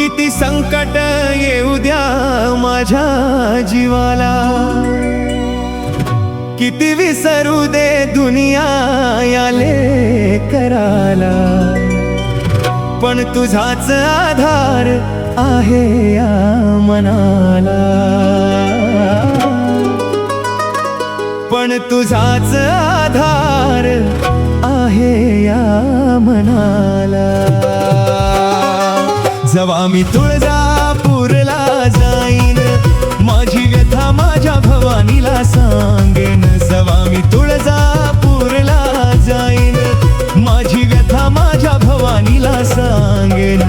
किती संकट येऊ द्या माझ्या जीवाला, किती विसरू दे दुनिया याले कराला, पण तुझाच आधार आहे या मनाला, पण तुझाच आधार आहे या मनाला। जेव्हा मी तुळजापूरला जाईन, माझी व्यथा माझ्या भवानीला सांगेन। जेव्हा मी तुळजापूरला जाईन, माझी व्यथा माझ्या भवानीला सांगेन।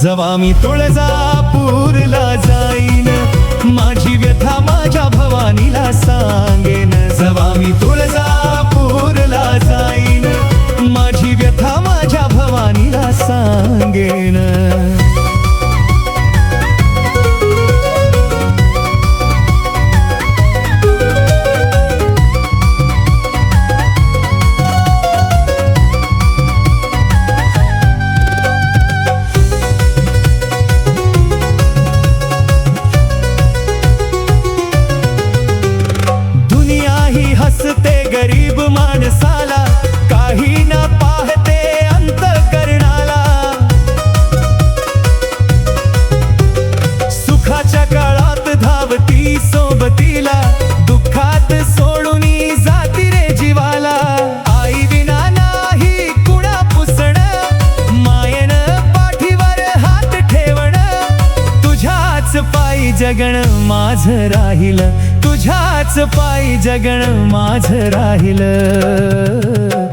जेव्हा मी तुळजापूरला जाईन, माझी व्यथा माझ्या भवानीला सांगेन। जेव्हा मी तुळजापूरला जाईन, माझी व्यथा माझ्या भवानीला सांगेन। गरीब माणसाला काही न पाहते अंतःकरणाला, सुखाच्या काळात धावती सोबतीला, दुःखात सोडून जाती रे जीवाला। आई विना नाही कुणा पुसण, मायन पाठीवर हात ठेवण, तुझ्याच पायी जगण माझं राहिलं, तुझ्याच पायी जगण माझं राहिलं।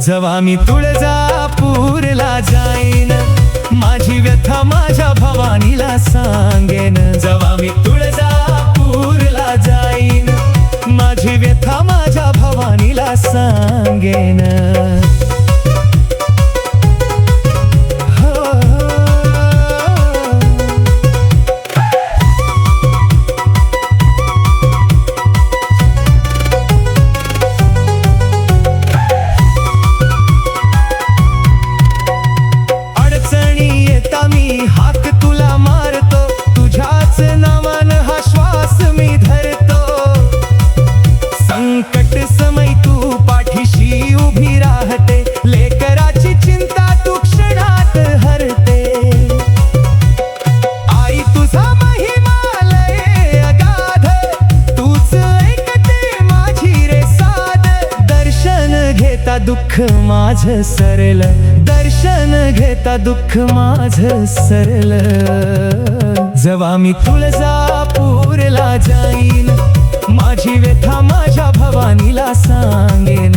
जेव्हा मी तुळजापूरला जाईन, माझी व्यथा माझ्या भवानीला सांगेन। जेव्हा मी तुळजापूरला जाईन, माझी व्यथा माझ्या भवानीला सांगेन। हाक तुला मारतो, तुझ्याच नावान हा श्वास मी धरतो। संकट समय तू पाठीशी उभी राहते, लेकराची चिंता तू क्षणात हरते। आई तुझा महिमा लय अगाध, तूच ऐकते माझी रे साध। दर्शन घेता दुःख माझं सरलं, दर्शन घेता दुःख माझं सरलं। जेव्हा मी तुळजापूरला जाईन, माझी व्यथा माझ्या भवानीला सांगेन।